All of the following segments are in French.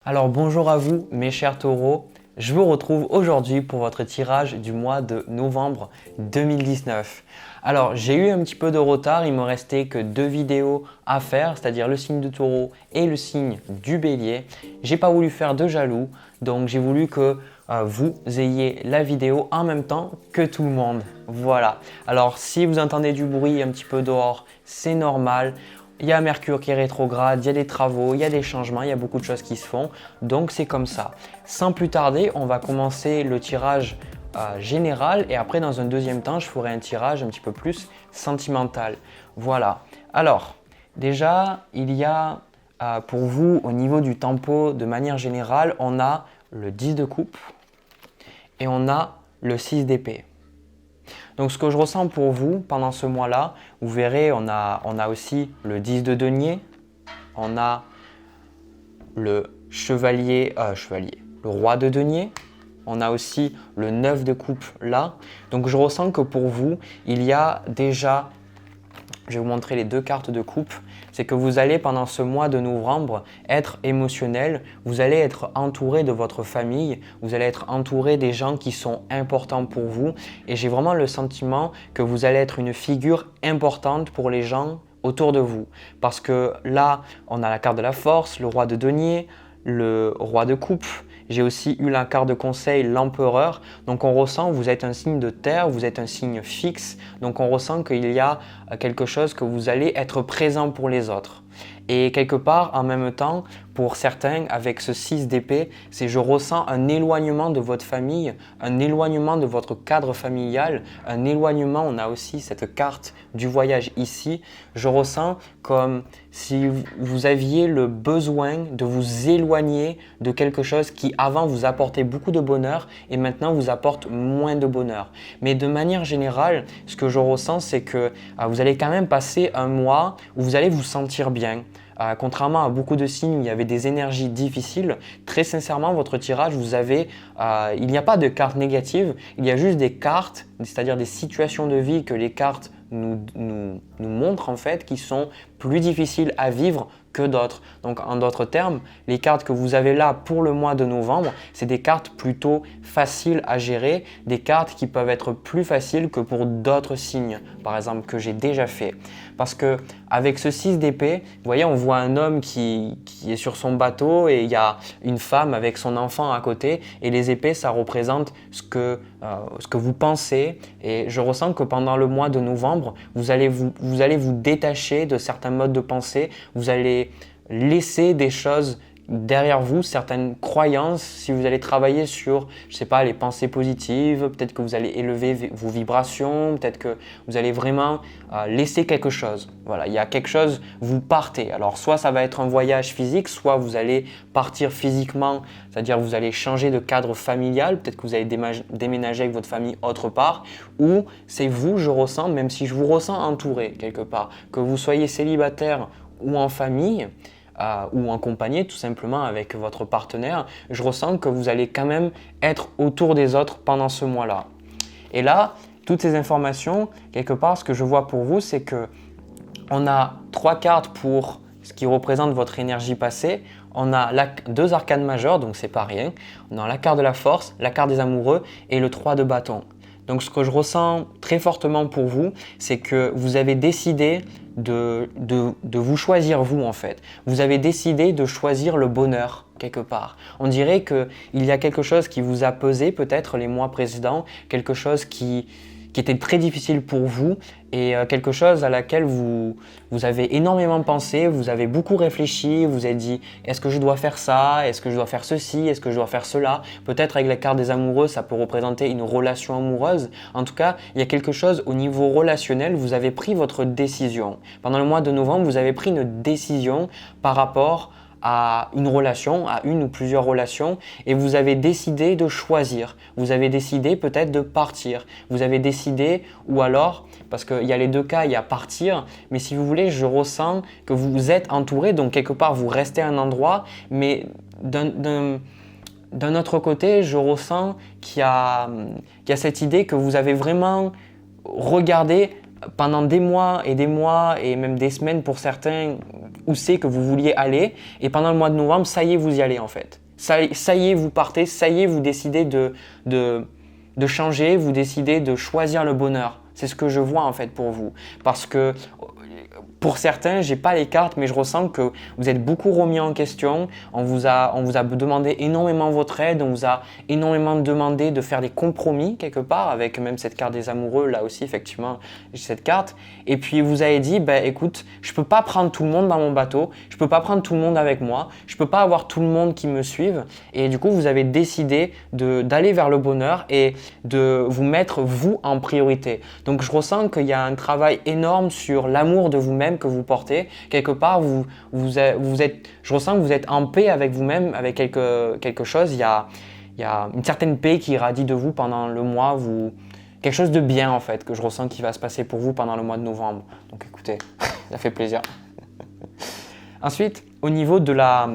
Alors bonjour à vous mes chers taureaux, je vous retrouve aujourd'hui pour votre tirage du mois de novembre 2019. Alors j'ai eu un petit peu de retard, il me restait que 2 vidéos à faire, c'est-à-dire le signe du taureau et le signe du bélier. J'ai pas voulu faire de jaloux, donc j'ai voulu que vous ayez la vidéo en même temps que tout le monde. Voilà, alors si vous entendez du bruit un petit peu dehors, c'est normal. Il y a Mercure qui est rétrograde, il y a des travaux, il y a des changements, il y a beaucoup de choses qui se font. Donc c'est comme ça. Sans plus tarder, on va commencer le tirage général et après dans un deuxième temps, je ferai un tirage un petit peu plus sentimental. Voilà. Alors, déjà, il y a pour vous au niveau du tempo de manière générale, on a le 10 de coupe et on a le 6 d'épée. Donc ce que je ressens pour vous pendant ce mois-là, vous verrez, on a aussi le 10 de denier, on a le le roi de denier, on a aussi le 9 de coupe là. Donc je ressens que pour vous, il y a déjà, je vais vous montrer les 2 cartes de coupe, c'est que vous allez pendant ce mois de novembre être émotionnel, vous allez être entouré de votre famille, vous allez être entouré des gens qui sont importants pour vous et j'ai vraiment le sentiment que vous allez être une figure importante pour les gens autour de vous. Parce que là, on a la carte de la force, le roi de denier, le roi de coupe. J'ai aussi eu la carte de conseil, l'empereur. Donc on ressent, vous êtes un signe de terre, vous êtes un signe fixe. Donc on ressent qu'il y a quelque chose que vous allez être présent pour les autres. Et quelque part, en même temps, pour certains, avec ce 6 d'épée, c'est je ressens un éloignement de votre famille, un éloignement de votre cadre familial, un éloignement, on a aussi cette carte du voyage ici. Je ressens comme si vous aviez le besoin de vous éloigner de quelque chose qui avant vous apportait beaucoup de bonheur et maintenant vous apporte moins de bonheur. Mais de manière générale, ce que je ressens, c'est que vous allez quand même passer un mois où vous allez vous sentir bien. Contrairement à beaucoup de signes où il y avait des énergies difficiles, très sincèrement, votre tirage, il n'y a pas de cartes négatives, il y a juste des cartes, c'est-à-dire des situations de vie que les cartes nous montrent en fait, qui sont plus difficiles à vivre que d'autres. Donc en d'autres termes, les cartes que vous avez là pour le mois de novembre, c'est des cartes plutôt faciles à gérer, des cartes qui peuvent être plus faciles que pour d'autres signes, par exemple, que j'ai déjà fait. Parce que avec ce 6 d'épée, vous voyez, on voit un homme qui est sur son bateau et il y a une femme avec son enfant à côté et les épées, ça représente ce que vous pensez et je ressens que pendant le mois de novembre, vous allez vous détacher de certains modes de pensée, vous allez laisser des choses derrière vous, certaines croyances, si vous allez travailler sur, je sais pas, les pensées positives, peut-être que vous allez élever vos vibrations, peut-être que vous allez vraiment laisser quelque chose. Voilà, il y a quelque chose, vous partez. Alors soit ça va être un voyage physique, soit vous allez partir physiquement, c'est-à-dire vous allez changer de cadre familial, peut-être que vous allez déménager avec votre famille autre part, ou c'est vous, je ressens, même si je vous ressens entouré quelque part, que vous soyez célibataire ou en famille, ou en compagnie tout simplement avec votre partenaire, je ressens que vous allez quand même être autour des autres pendant ce mois-là. Et là, toutes ces informations, quelque part, ce que je vois pour vous, c'est que on a 3 cartes pour ce qui représente votre énergie passée. On a 2 arcanes majeures, donc c'est pas rien. On a la carte de la force, la carte des amoureux et le 3 de bâton. Donc ce que je ressens très fortement pour vous, c'est que vous avez décidé de vous choisir vous en fait. Vous avez décidé de choisir le bonheur quelque part. On dirait qu'il y a quelque chose qui vous a pesé peut-être les mois précédents, quelque chose qui était très difficile pour vous et quelque chose à laquelle vous avez énormément pensé, vous avez beaucoup réfléchi, vous avez dit est-ce que je dois faire ça, est-ce que je dois faire ceci, est-ce que je dois faire cela. Peut-être avec la carte des amoureux, ça peut représenter une relation amoureuse. En tout cas, il y a quelque chose au niveau relationnel, vous avez pris votre décision. Pendant le mois de novembre, vous avez pris une décision par rapport à une relation, à une ou plusieurs relations et vous avez décidé de choisir. Vous avez décidé peut-être de partir. Vous avez décidé ou alors, parce qu'il y a les 2 cas, il y a partir, mais si vous voulez, je ressens que vous êtes entouré, donc quelque part vous restez à un endroit, mais d'un autre côté, je ressens qu'il y a cette idée que vous avez vraiment regardé pendant des mois et même des semaines pour certains où c'est que vous vouliez aller et pendant le mois de novembre, ça y est, vous y allez en fait. Ça y est, vous partez, ça y est, vous décidez de changer, vous décidez de choisir le bonheur. C'est ce que je vois en fait pour vous. Parce que pour certains, j'ai pas les cartes, mais je ressens que vous êtes beaucoup remis en question. On vous a demandé énormément votre aide, on vous a énormément demandé de faire des compromis quelque part, avec même cette carte des amoureux, là aussi, effectivement, j'ai cette carte. Et puis vous avez dit, ben, écoute, je peux pas prendre tout le monde dans mon bateau, je peux pas prendre tout le monde avec moi, je peux pas avoir tout le monde qui me suive. Et du coup, vous avez décidé d'aller vers le bonheur et de vous mettre vous en priorité. Donc je ressens qu'il y a un travail énorme sur l'amour de vous-même que vous portez. Quelque part, je ressens que vous êtes en paix avec vous-même, avec quelque chose. Il y a une certaine paix qui irradie de vous pendant le mois. Quelque chose de bien en fait, que je ressens qui va se passer pour vous pendant le mois de novembre. Donc écoutez, ça fait plaisir. Ensuite, au niveau de la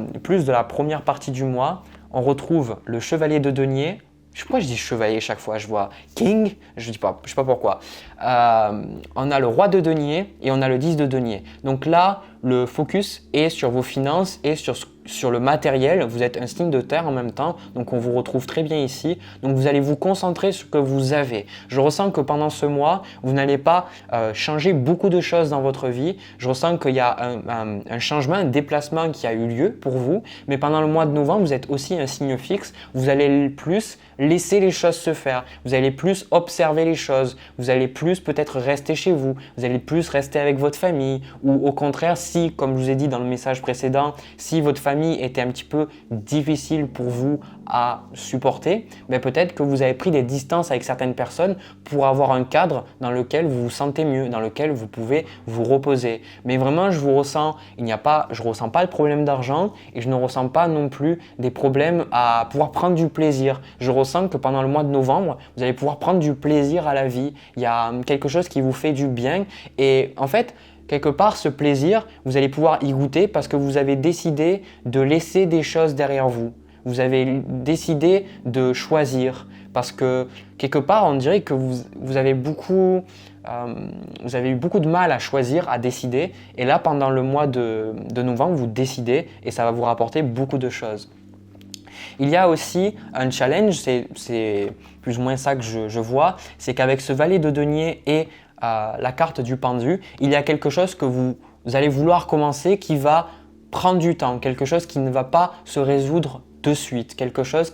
première partie du mois, on retrouve le chevalier de denier. Je sais pas pourquoi je dis chevalier chaque fois, je vois king, je sais pas pourquoi. On a le roi de denier et on a le 10 de denier. Donc là, le focus est sur vos finances et sur le matériel. Vous êtes un signe de terre en même temps, donc on vous retrouve très bien ici. Donc vous allez vous concentrer sur ce que vous avez. Je ressens que pendant ce mois, vous n'allez pas changer beaucoup de choses dans votre vie. Je ressens qu'il y a un changement, un déplacement qui a eu lieu pour vous. Mais pendant le mois de novembre, vous êtes aussi un signe fixe. Vous allez plus laisser les choses se faire. Vous allez plus observer les choses. Vous allez plus peut-être rester chez vous. Vous allez plus rester avec votre famille. Ou au contraire, si, comme je vous ai dit dans le message précédent, si votre famille était un petit peu difficile pour vous à supporter, ben peut-être que vous avez pris des distances avec certaines personnes pour avoir un cadre dans lequel vous vous sentez mieux, dans lequel vous pouvez vous reposer. Mais vraiment, je ressens pas le problème d'argent et je ne ressens pas non plus des problèmes à pouvoir prendre du plaisir. Je ressens que pendant le mois de novembre, vous allez pouvoir prendre du plaisir à la vie. Il y a quelque chose qui vous fait du bien et en fait, quelque part, ce plaisir, vous allez pouvoir y goûter parce que vous avez décidé de laisser des choses derrière vous. Vous avez décidé de choisir parce que quelque part, on dirait que vous avez eu beaucoup de mal à choisir, à décider. Et là, pendant le mois de novembre, vous décidez et ça va vous rapporter beaucoup de choses. Il y a aussi un challenge, c'est plus ou moins ça que je vois, c'est qu'avec ce valet de denier et la carte du pendu, il y a quelque chose que vous allez vouloir commencer qui va prendre du temps, quelque chose qui ne va pas se résoudre de suite, quelque chose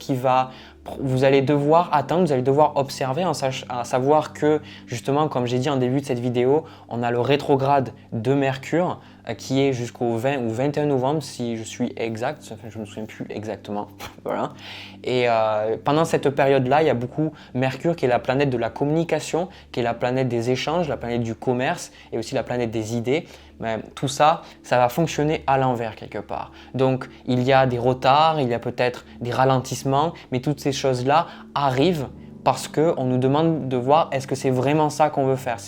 vous allez devoir attendre, vous allez devoir observer, à savoir que justement, comme j'ai dit en début de cette vidéo, on a le rétrograde de Mercure qui est jusqu'au 20 ou 21 novembre si je suis exact, je ne me souviens plus exactement. Voilà. Et pendant cette période-là, il y a beaucoup Mercure qui est la planète de la communication, qui est la planète des échanges, la planète du commerce et aussi la planète des idées. Mais tout ça, ça va fonctionner à l'envers quelque part. Donc, il y a des retards, il y a peut-être des ralentissements, mais toutes ces choses-là arrivent parce qu'on nous demande de voir est-ce que c'est vraiment ça qu'on veut faire.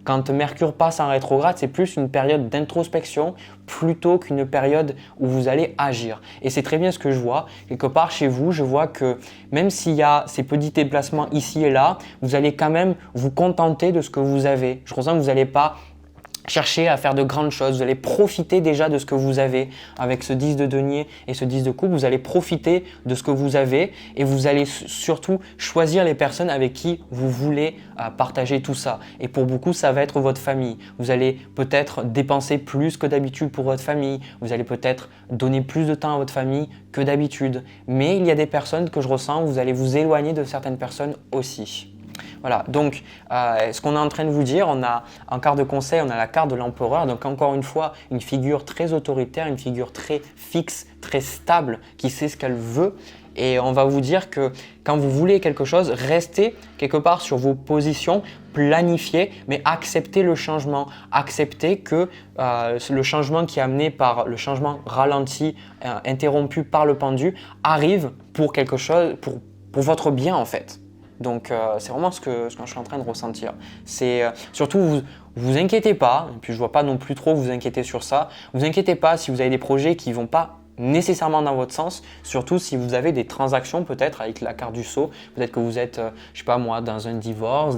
Quand Mercure passe en rétrograde, c'est plus une période d'introspection plutôt qu'une période où vous allez agir. Et c'est très bien ce que je vois. Quelque part chez vous, je vois que même s'il y a ces petits déplacements ici et là, vous allez quand même vous contenter de ce que vous avez. Je ressens que vous n'allez pas chercher à faire de grandes choses, vous allez profiter déjà de ce que vous avez. Avec ce 10 de denier et ce 10 de coupe, vous allez profiter de ce que vous avez et vous allez surtout choisir les personnes avec qui vous voulez partager tout ça. Et pour beaucoup, ça va être votre famille. Vous allez peut-être dépenser plus que d'habitude pour votre famille, vous allez peut-être donner plus de temps à votre famille que d'habitude. Mais il y a des personnes que je ressens, vous allez vous éloigner de certaines personnes aussi. Voilà, donc ce qu'on est en train de vous dire, on a en carte de conseil, on a la carte de l'empereur, donc encore une fois, une figure très autoritaire, une figure très fixe, très stable, qui sait ce qu'elle veut. Et on va vous dire que quand vous voulez quelque chose, restez quelque part sur vos positions, planifiez, mais acceptez le changement. Acceptez que le changement qui est amené par le changement ralenti, interrompu par le pendu, arrive pour quelque chose, pour votre bien en fait. Donc c'est vraiment ce que je suis en train de ressentir. C'est surtout vous inquiétez pas, et puis je vois pas non plus trop vous inquiéter sur ça. Vous inquiétez pas si vous avez des projets qui vont pas nécessairement dans votre sens, surtout si vous avez des transactions peut-être avec la carte du sceau. Peut-être que vous êtes, je sais pas moi, dans un divorce,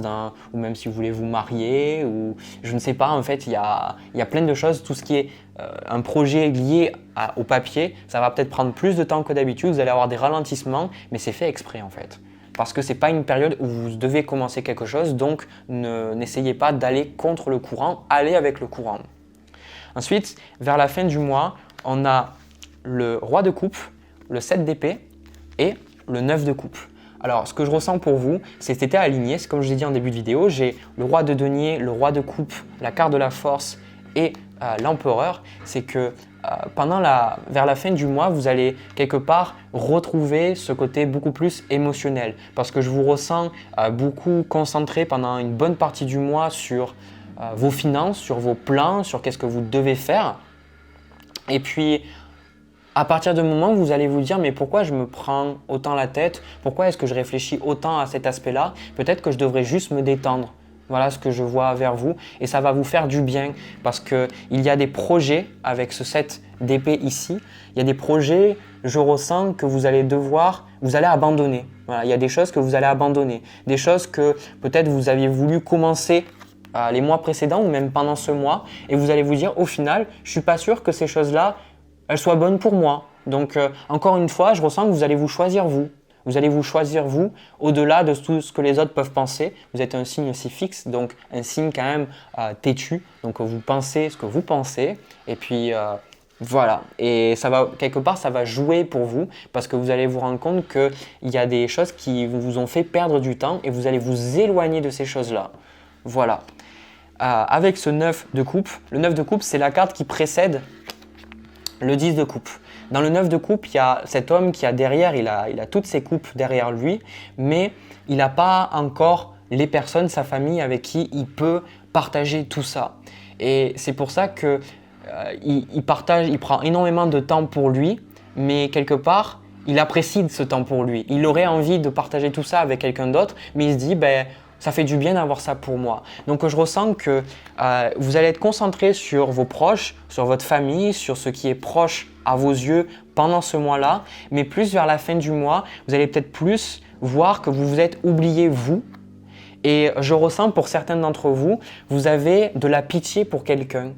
ou même si vous voulez vous marier, ou je ne sais pas, en fait, il y a plein de choses. Tout ce qui est un projet lié au papier, ça va peut-être prendre plus de temps que d'habitude, vous allez avoir des ralentissements, mais c'est fait exprès en fait. Parce que ce n'est pas une période où vous devez commencer quelque chose, donc n'essayez pas d'aller contre le courant, allez avec le courant. Ensuite, vers la fin du mois, on a le roi de coupe, le 7 d'épée et le 9 de coupe. Alors, ce que je ressens pour vous, c'est que c'était aligné. C'est comme je l'ai dit en début de vidéo, j'ai le roi de denier, le roi de coupe, la carte de la force et l'empereur. C'est que vers la fin du mois, vous allez quelque part retrouver ce côté beaucoup plus émotionnel. Parce que je vous ressens beaucoup concentré pendant une bonne partie du mois sur vos finances, sur vos plans, sur qu'est-ce que vous devez faire. Et puis, à partir du moment où vous allez vous dire « mais pourquoi je me prends autant la tête? Pourquoi est-ce que je réfléchis autant à cet aspect-là? Peut-être que je devrais juste me détendre. » Voilà ce que je vois vers vous et ça va vous faire du bien parce qu'il y a des projets avec ce 7 d'épée ici. Il y a des projets, je ressens que vous allez abandonner. Voilà, il y a des choses que vous allez abandonner. Des choses que peut-être vous aviez voulu commencer les mois précédents ou même pendant ce mois et vous allez vous dire au final, je ne suis pas sûr que ces choses-là, elles soient bonnes pour moi. Donc encore une fois, je ressens que vous allez vous choisir vous. Vous allez vous choisir vous, au-delà de tout ce que les autres peuvent penser. Vous êtes un signe aussi fixe, donc un signe quand même têtu. Donc vous pensez ce que vous pensez. Et puis voilà. Et quelque part, ça va jouer pour vous parce que vous allez vous rendre compte qu'il y a des choses qui vous ont fait perdre du temps et vous allez vous éloigner de ces choses-là. Voilà. Avec ce 9 de coupe, le 9 de coupe, c'est la carte qui précède le 10 de coupe. Dans le 9 de coupe, il y a cet homme qui a derrière, il a toutes ses coupes derrière lui, mais il n'a pas encore les personnes, sa famille avec qui il peut partager tout ça. Et c'est pour ça qu'il il prend énormément de temps pour lui, mais quelque part, il apprécie ce temps pour lui. Il aurait envie de partager tout ça avec quelqu'un d'autre, mais il se dit, ça fait du bien d'avoir ça pour moi. Donc je ressens que vous allez être concentré sur vos proches, sur votre famille, sur ce qui est proche à vos yeux pendant ce mois-là, mais plus vers la fin du mois, vous allez peut-être plus voir que vous vous êtes oublié vous. Et je ressens pour certains d'entre vous, vous avez de la pitié pour quelqu'un.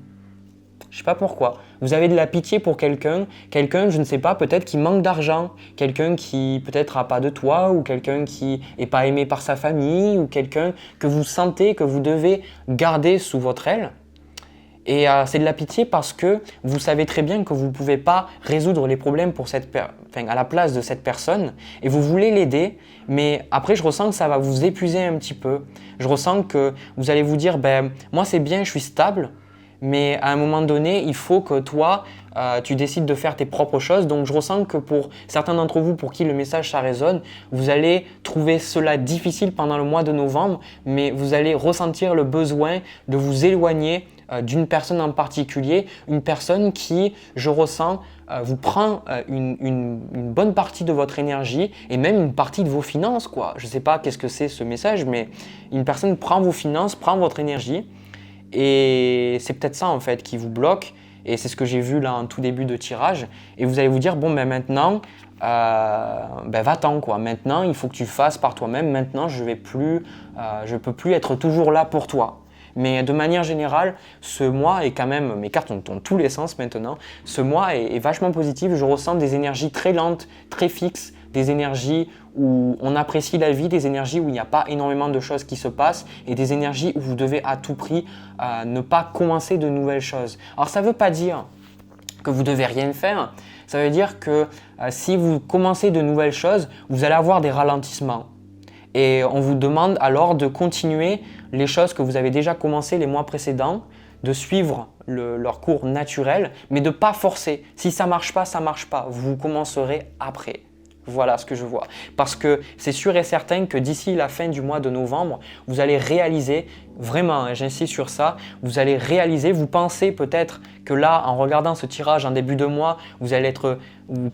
Je ne sais pas pourquoi. Vous avez de la pitié pour quelqu'un, je ne sais pas, peut-être qui manque d'argent, quelqu'un qui peut-être n'a pas de toit ou quelqu'un qui n'est pas aimé par sa famille ou quelqu'un que vous sentez que vous devez garder sous votre aile. Et c'est de la pitié parce que vous savez très bien que vous ne pouvez pas résoudre les problèmes à la place de cette personne et vous voulez l'aider, mais après je ressens que ça va vous épuiser un petit peu. Je ressens que vous allez vous dire, moi c'est bien, je suis stable, mais à un moment donné, il faut que toi, tu décides de faire tes propres choses. Donc je ressens que pour certains d'entre vous pour qui le message ça résonne, vous allez trouver cela difficile pendant le mois de novembre, mais vous allez ressentir le besoin de vous éloigner d'une personne en particulier, une personne qui, je ressens, vous prend une bonne partie de votre énergie et même une partie de vos finances, quoi. Je ne sais pas qu'est-ce que c'est ce message, mais une personne prend vos finances, prend votre énergie et c'est peut-être ça en fait qui vous bloque et c'est ce que j'ai vu là en tout début de tirage et vous allez vous dire maintenant va-t'en quoi, maintenant il faut que tu fasses par toi-même, maintenant je peux plus être toujours là pour toi. Mais de manière générale, ce mois est quand même, mes cartes ont tous les sens maintenant, ce mois est vachement positif, je ressens des énergies très lentes, très fixes, des énergies où on apprécie la vie, des énergies où il n'y a pas énormément de choses qui se passent et des énergies où vous devez à tout prix ne pas commencer de nouvelles choses. Alors ça ne veut pas dire que vous devez rien faire, ça veut dire que si vous commencez de nouvelles choses, vous allez avoir des ralentissements. Et on vous demande alors de continuer les choses que vous avez déjà commencées les mois précédents, de suivre leur cours naturel, mais de ne pas forcer. Si ça ne marche pas, ça ne marche pas. Vous commencerez après. Voilà ce que je vois. Parce que c'est sûr et certain que d'ici la fin du mois de novembre, vous allez réaliser vraiment, hein, j'insiste sur ça, vous allez réaliser, vous pensez peut-être que là, en regardant ce tirage en début de mois, vous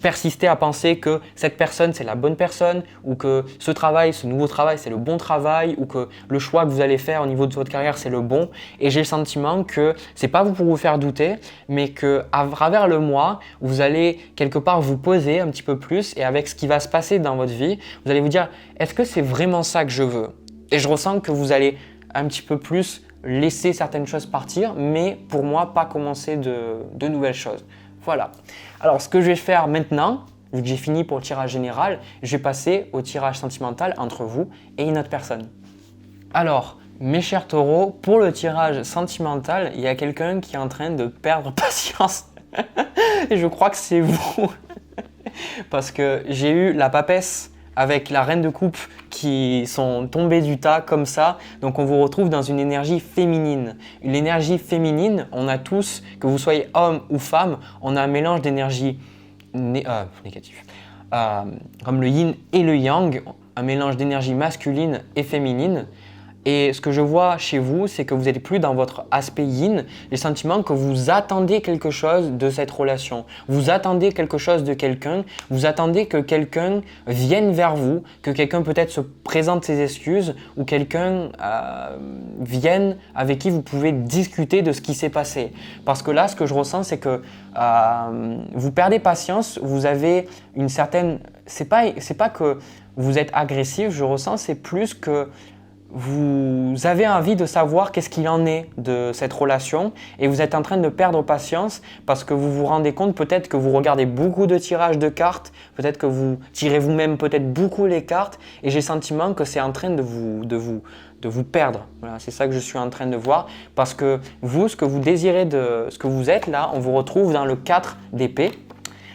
persistez à penser que cette personne, c'est la bonne personne, ou que ce nouveau travail, c'est le bon travail, ou que le choix que vous allez faire au niveau de votre carrière, c'est le bon. Et j'ai le sentiment que c'est pas pour vous faire douter, mais qu'à travers le mois, vous allez quelque part vous poser un petit peu plus, et avec ce qui va se passer dans votre vie, vous allez vous dire, est-ce que c'est vraiment ça que je veux? Et je ressens que vous allez un petit peu plus laisser certaines choses partir, mais pour moi, pas commencer de nouvelles choses. Voilà. Alors, ce que je vais faire maintenant, vu que j'ai fini pour le tirage général, je vais passer au tirage sentimental entre vous et une autre personne. Alors, mes chers taureaux, pour le tirage sentimental, il y a quelqu'un qui est en train de perdre patience. Et je crois que c'est vous. Parce que j'ai eu la papesse avec la reine de coupe qui sont tombés du tas comme ça. Donc on vous retrouve dans une énergie féminine. Une énergie féminine, on a tous, que vous soyez homme ou femme, on a un mélange d'énergie négative. Comme le yin et le yang, un mélange d'énergie masculine et féminine. Et ce que je vois chez vous, c'est que vous n'êtes plus dans votre aspect yin, le sentiment que vous attendez quelque chose de cette relation. Vous attendez quelque chose de quelqu'un, vous attendez que quelqu'un vienne vers vous, que quelqu'un peut-être se présente ses excuses ou quelqu'un vienne avec qui vous pouvez discuter de ce qui s'est passé. Parce que là, ce que je ressens, c'est que vous perdez patience, vous avez une certaine… C'est pas que vous êtes agressif, je ressens, c'est plus que vous avez envie de savoir qu'est-ce qu'il en est de cette relation et vous êtes en train de perdre patience parce que vous vous rendez compte peut-être que vous regardez beaucoup de tirages de cartes, peut-être que vous tirez vous-même peut-être beaucoup les cartes et j'ai le sentiment que c'est en train de vous perdre. Voilà, c'est ça que je suis en train de voir parce que vous, ce que vous désirez de ce que vous êtes là, on vous retrouve dans le 4 d'épée.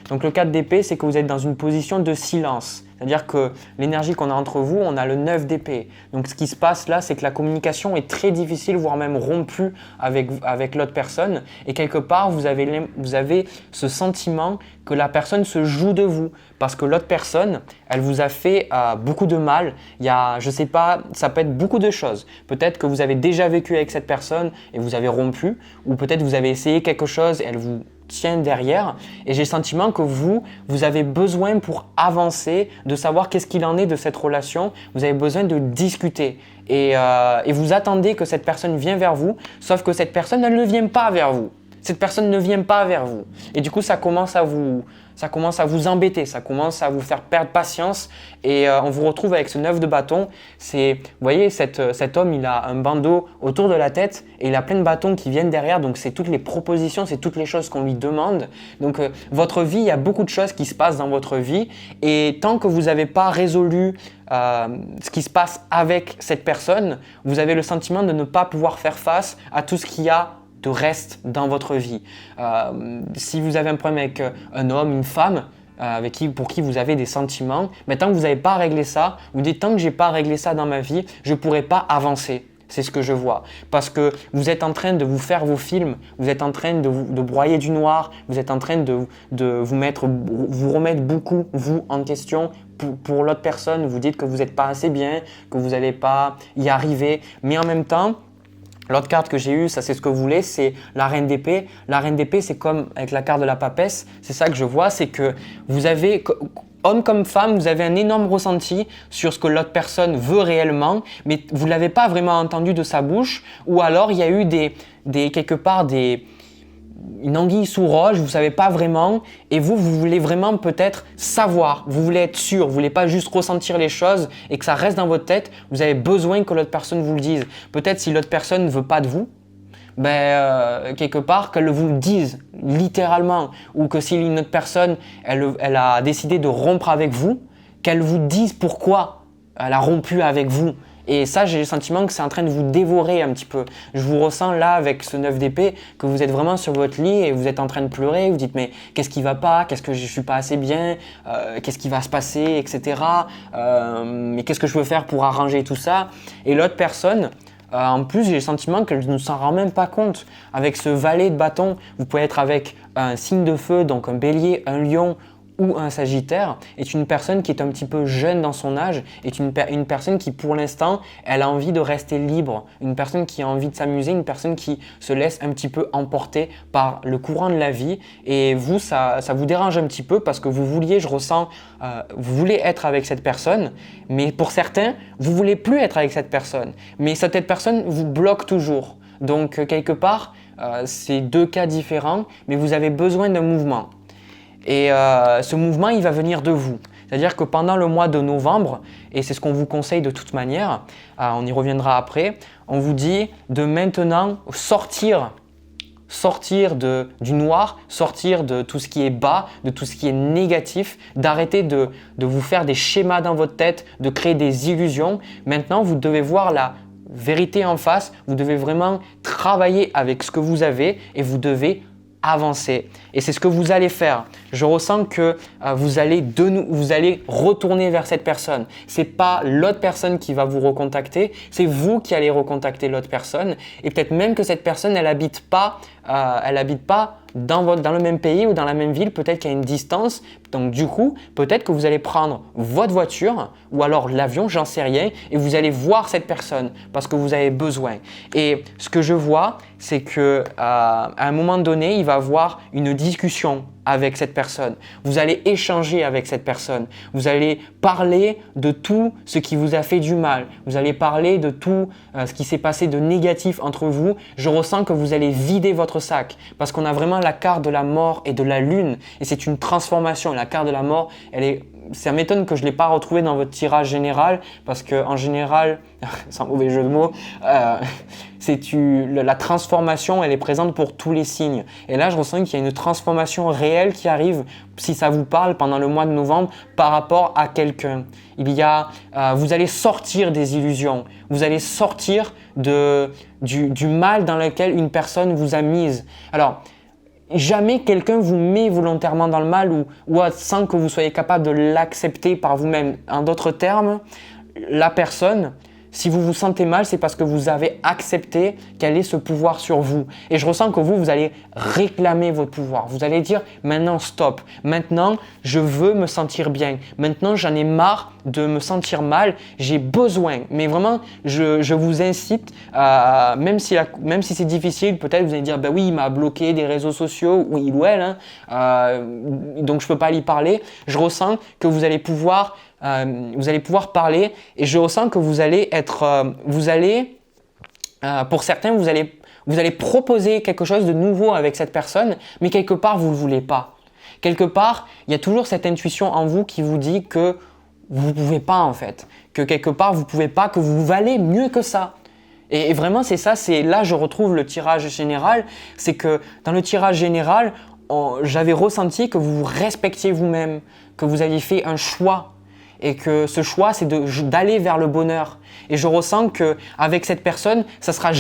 Donc le 4 d'épée, c'est que vous êtes dans une position de silence. C'est-à-dire que l'énergie qu'on a entre vous, on a le 9 d'épée. Donc ce qui se passe là, c'est que la communication est très difficile, voire même rompue avec l'autre personne. Et quelque part, vous avez ce sentiment que la personne se joue de vous. Parce que l'autre personne, elle vous a fait beaucoup de mal. Il y a, je sais pas, ça peut être beaucoup de choses. Peut-être que vous avez déjà vécu avec cette personne et vous avez rompu. Ou peut-être vous avez essayé quelque chose et elle vous tient derrière et j'ai le sentiment que vous avez besoin pour avancer de savoir qu'est-ce qu'il en est de cette relation, vous avez besoin de discuter et vous attendez que cette personne vienne vers vous, sauf que cette personne elle ne vient pas vers vous. Cette personne ne vient pas vers vous et du coup ça commence à vous embêter, ça commence à vous faire perdre patience et on vous retrouve avec ce 9 de bâton. Vous voyez, cet homme, il a un bandeau autour de la tête et il a plein de bâtons qui viennent derrière. Donc, c'est toutes les propositions, c'est toutes les choses qu'on lui demande. Donc, votre vie, il y a beaucoup de choses qui se passent dans votre vie et tant que vous n'avez pas résolu ce qui se passe avec cette personne, vous avez le sentiment de ne pas pouvoir faire face à tout ce qu'il y a de reste dans votre vie. Si vous avez un problème avec un homme, une femme, pour qui vous avez des sentiments, mais tant que vous n'avez pas réglé ça, vous dites tant que je n'ai pas réglé ça dans ma vie, je ne pourrai pas avancer. C'est ce que je vois. Parce que vous êtes en train de vous faire vos films, vous êtes en train de broyer du noir, vous êtes en train de vous remettre beaucoup, vous, en question pour l'autre personne. Vous dites que vous n'êtes pas assez bien, que vous n'allez pas y arriver, mais en même temps, l'autre carte que j'ai eue, ça c'est ce que vous voulez, c'est la reine d'épée. La reine d'épée, c'est comme avec la carte de la papesse, c'est ça que je vois, c'est que vous avez, homme comme femme, vous avez un énorme ressenti sur ce que l'autre personne veut réellement, mais vous ne l'avez pas vraiment entendu de sa bouche, ou alors il y a eu quelque part une anguille sous roche, vous ne savez pas vraiment, et vous voulez vraiment peut-être savoir, vous voulez être sûr, vous ne voulez pas juste ressentir les choses et que ça reste dans votre tête, vous avez besoin que l'autre personne vous le dise. Peut-être si l'autre personne ne veut pas de vous, quelque part qu'elle vous le dise littéralement, ou que si une autre personne elle a décidé de rompre avec vous, qu'elle vous dise pourquoi elle a rompu avec vous. Et ça, j'ai le sentiment que c'est en train de vous dévorer un petit peu. Je vous ressens là avec ce 9 d'épée, que vous êtes vraiment sur votre lit et vous êtes en train de pleurer. Vous dites mais qu'est-ce qui va pas? Qu'est-ce que je suis pas assez bien? Qu'est-ce qui va se passer? Etc. Mais qu'est-ce que je peux faire pour arranger tout ça? Et l'autre personne, en plus, j'ai le sentiment qu'elle ne s'en rend même pas compte. Avec ce valet de bâton, vous pouvez être avec un signe de feu, donc un bélier, un lion ou un Sagittaire est une personne qui est un petit peu jeune dans son âge, est une personne qui pour l'instant, elle a envie de rester libre, une personne qui a envie de s'amuser, une personne qui se laisse un petit peu emporter par le courant de la vie. Et vous, ça vous dérange un petit peu parce que vous vouliez, je ressens, vous voulez être avec cette personne, mais pour certains, vous voulez plus être avec cette personne. Mais cette personne vous bloque toujours. Donc quelque part, c'est deux cas différents, mais vous avez besoin d'un mouvement. Et ce mouvement, il va venir de vous. C'est-à-dire que pendant le mois de novembre, et c'est ce qu'on vous conseille de toute manière, on y reviendra après, on vous dit de maintenant sortir du noir, sortir de tout ce qui est bas, de tout ce qui est négatif, d'arrêter de vous faire des schémas dans votre tête, de créer des illusions. Maintenant, vous devez voir la vérité en face, vous devez vraiment travailler avec ce que vous avez et vous devez avancer. Et c'est ce que vous allez faire. Je ressens que vous allez retourner vers cette personne. Ce n'est pas l'autre personne qui va vous recontacter, c'est vous qui allez recontacter l'autre personne. Et peut-être même que cette personne, elle n'habite pas dans le même pays ou dans la même ville, peut-être qu'il y a une distance. Donc du coup, peut-être que vous allez prendre votre voiture ou alors l'avion, j'en sais rien, et vous allez voir cette personne parce que vous avez besoin. Et ce que je vois, c'est qu'à un moment donné, il va y avoir une discussion avec cette personne. Vous allez échanger avec cette personne. Vous allez parler de tout ce qui vous a fait du mal. Vous allez parler de tout ce qui s'est passé de négatif entre vous. Je ressens que vous allez vider votre sac parce qu'on a vraiment la carte de la mort et de la lune et c'est une transformation. La carte de la mort, ça m'étonne que je ne l'ai pas retrouvée dans votre tirage général parce qu'en général, sans mauvais jeu de mots, la transformation, elle est présente pour tous les signes. Et là, je ressens qu'il y a une transformation réelle qui arrive, si ça vous parle, pendant le mois de novembre par rapport à quelqu'un. Vous allez sortir des illusions, vous allez sortir du mal dans lequel une personne vous a mise. Alors, jamais quelqu'un vous met volontairement dans le mal ou sans que vous soyez capable de l'accepter par vous-même. En d'autres termes, la personne, si vous vous sentez mal, c'est parce que vous avez accepté qu'elle ait ce pouvoir sur vous. Et je ressens que vous allez réclamer votre pouvoir. Vous allez dire maintenant stop. Maintenant, je veux me sentir bien. Maintenant, j'en ai marre de me sentir mal. J'ai besoin. Mais vraiment, je vous incite, même si c'est difficile, peut-être vous allez dire, ben oui, il m'a bloqué des réseaux sociaux, oui, il ou elle, donc je ne peux pas lui parler. Je ressens que vous allez pouvoir parler et je ressens que pour certains, vous allez proposer quelque chose de nouveau avec cette personne, mais quelque part, vous ne le voulez pas. Quelque part, il y a toujours cette intuition en vous qui vous dit que vous ne pouvez pas en fait, que quelque part, vous ne pouvez pas, que vous valez mieux que ça. Et vraiment, c'est ça, là je retrouve le tirage général, c'est que dans le tirage général, j'avais ressenti que vous vous respectiez vous-même, que vous aviez fait un choix. Et que ce choix, c'est d'aller vers le bonheur. Et je ressens qu'avec cette personne, ça sera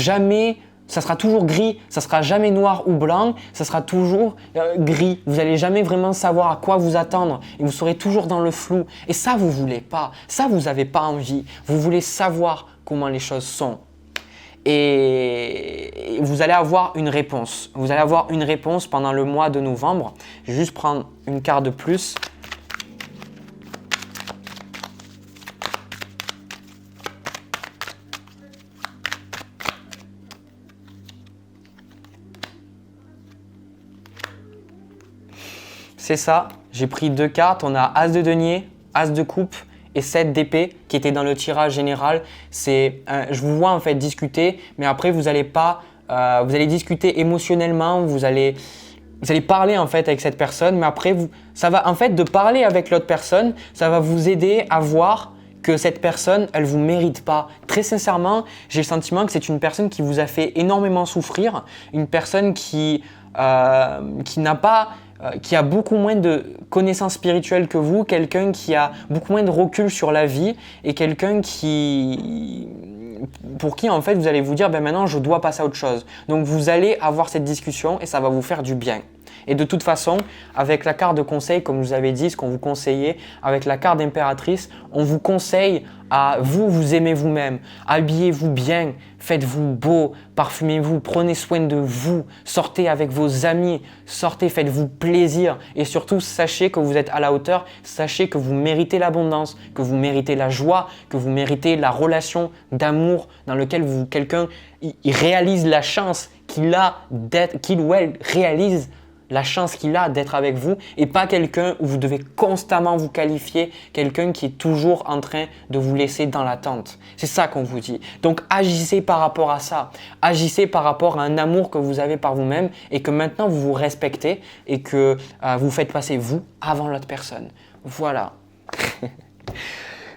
toujours gris, ça sera jamais noir ou blanc, ça sera toujours gris. Vous n'allez jamais vraiment savoir à quoi vous attendre et vous serez toujours dans le flou. Et ça, vous ne voulez pas. Ça, vous n'avez pas envie. Vous voulez savoir comment les choses sont. Et vous allez avoir une réponse. Vous allez avoir une réponse pendant le mois de novembre. Je vais juste prendre une carte de plus. C'est ça, j'ai pris deux cartes, on a As de denier, As de coupe et 7 d'épée qui étaient dans le tirage général. Je vous vois en fait discuter, mais après vous allez discuter émotionnellement, vous allez parler en fait avec cette personne, mais après ça va en fait de parler avec l'autre personne, ça va vous aider à voir que cette personne, elle vous mérite pas. Très sincèrement, j'ai le sentiment que c'est une personne qui vous a fait énormément souffrir, une personne qui a beaucoup moins de connaissances spirituelles que vous, quelqu'un qui a beaucoup moins de recul sur la vie et quelqu'un pour qui en fait vous allez vous dire maintenant je dois passer à autre chose. Donc vous allez avoir cette discussion et ça va vous faire du bien. Et de toute façon, avec la carte de conseil, comme je vous avais dit, ce qu'on vous conseillait, avec la carte d'impératrice, on vous conseille à vous aimer vous-même, habillez-vous bien, faites-vous beau, parfumez-vous, prenez soin de vous, sortez avec vos amis, sortez, faites-vous plaisir et surtout sachez que vous êtes à la hauteur, sachez que vous méritez l'abondance, que vous méritez la joie, que vous méritez la relation d'amour dans laquelle quelqu'un il réalise la chance qu'il a d'être, qu'il ou elle réalise la chance qu'il a d'être avec vous et pas quelqu'un où vous devez constamment vous qualifier, quelqu'un qui est toujours en train de vous laisser dans l'attente. C'est ça qu'on vous dit. Donc agissez par rapport à ça. Agissez par rapport à un amour que vous avez par vous-même et que maintenant vous vous respectez et que vous faites passer vous avant l'autre personne. Voilà.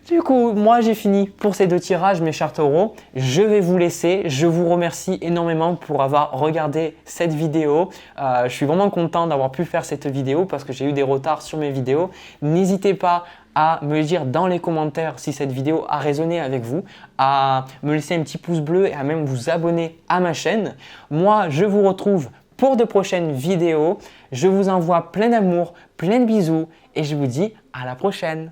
Du coup, moi j'ai fini pour ces 2 tirages, mes chers taureaux. Je vais vous laisser. Je vous remercie énormément pour avoir regardé cette vidéo. Je suis vraiment content d'avoir pu faire cette vidéo parce que j'ai eu des retards sur mes vidéos. N'hésitez pas à me dire dans les commentaires si cette vidéo a résonné avec vous, à me laisser un petit pouce bleu et à même vous abonner à ma chaîne. Moi, je vous retrouve pour de prochaines vidéos. Je vous envoie plein d'amour, plein de bisous et je vous dis à la prochaine.